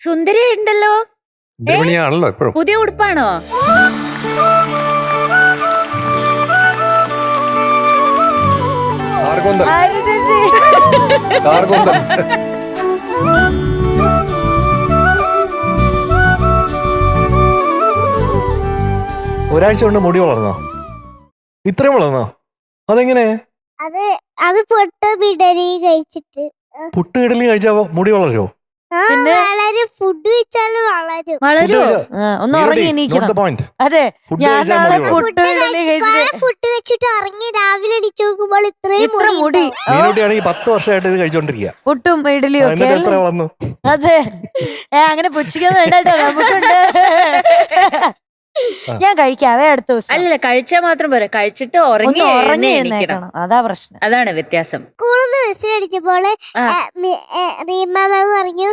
സുന്ദരി ഉണ്ടല്ലോ. ഗർഭിണിയാണല്ലോ ഇപ്പോഴും. പുതിയ ഉടുപ്പാണോ? ഒരാഴ്ച കൊണ്ട് മുടി വളർന്നോ? ഇത്രയും വളർന്നോ? അതെങ്ങനെ? അത് പൊട്ടുമിടലി കഴിച്ചിട്ട്. പുട്ടുകിടലി കഴിച്ചാ മുടി വളരുമോ? ഫുഡ് കഴിച്ചാലും വളരും. ഒന്ന് ഉറങ്ങി എണീക്കണം. അതെ, ഞാൻ നാളെ ഫുഡ് കഴിച്ചിട്ട് ഇറങ്ങി രാവിലെ അടിച്ചു നോക്കുമ്പോൾ ഇത്രയും മുടി. മീനുട്ടിയാണെങ്കിൽ 10 വർഷമായിട്ട് ഇത് കഴിച്ചോണ്ടിരിക്കുക. പുട്ടും ഇഡലിയും ഒക്കെ. എത്ര വളർന്നു? അതെ, അങ്ങനെ പുച്ഛിക്കാൻ വേണ്ടോ, നമുക്കുണ്ട്. ഞാൻ കഴിക്കാവേ അടുത്ത ദിവസം. അല്ലല്ല, കഴിച്ചാൽ മാത്രം പോരാ, കഴിച്ചിട്ട് ഉറങ്ങി എഴുന്നേൽക്കണം. അതാ പ്രശ്നം, അതാണ് വ്യത്യാസം. സ്കൂളിന്ന് വിസിലടിച്ചപ്പോൾ റീമ മാം പറഞ്ഞു,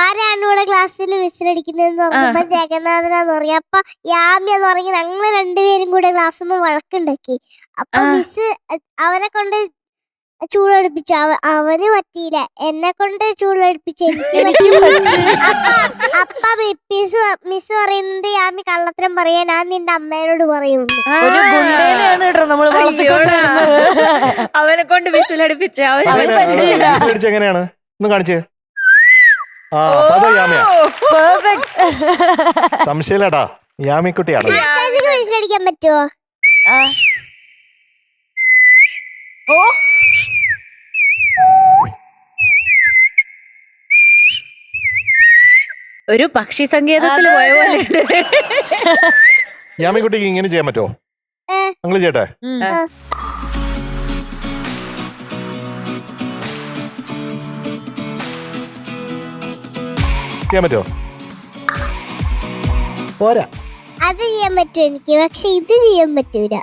ആരാണ് ഇവിടെ ക്ലാസ്സിൽ വിസിലടിക്കുന്നതെന്ന് പറഞ്ഞപ്പോ ജഗന്നാഥനാന്ന് പറഞ്ഞു. അപ്പൊ യാമി എന്ന് പറഞ്ഞ് ഞങ്ങൾ രണ്ടുപേരും കൂടെ ക്ലാസ്സിൽ നിന്ന് വഴക്കുണ്ടാക്കി. അപ്പൊ മിസ് അവനെ കൊണ്ട് ചൂടടുപ്പിച്ചു. അവന് പറ്റിയില്ല, എന്നെ കൊണ്ട് ചൂടടുപ്പിച്ചു. അപ്പ മിസ് പറയുന്നത് യാമി കള്ളത്തരം പറയാ, ഞാൻ നിന്റെ അമ്മേനോട് പറയുന്നു. അവനെ കൊണ്ട് വിസിലടിപ്പിച്ച എങ്ങനെയാണ് ഒന്ന് കാണിച്ചേ. സംശയമില്ലടാ, യാമിക്കുട്ടിയാണ്. വിസിലടിക്കാൻ പറ്റുമോ? ഒരു പക്ഷി സങ്കേതത്തിൽ പോയ പോലെ. യാമിക്കുട്ടിക്ക് ഇങ്ങനെ ചെയ്യാൻ പറ്റുമോ? നിങ്ങൾ ചെയ്യട്ടെ. ചെയ്യാൻ പറ്റുമോ? പോരാ, അത് ചെയ്യാൻ പറ്റും എനിക്ക്, പക്ഷെ ഇത് ചെയ്യാൻ പറ്റൂല.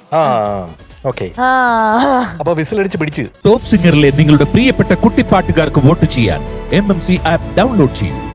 അപ്പൊ വിസിലടിച്ച് പിടിച്ച്. ടോപ്പ് സിംഗറിലെ നിങ്ങളുടെ പ്രിയപ്പെട്ട കുട്ടിപ്പാട്ടുകാർക്ക് വോട്ട് ചെയ്യാൻ MMC ആപ്പ് ഡൗൺലോഡ് ചെയ്യൂ.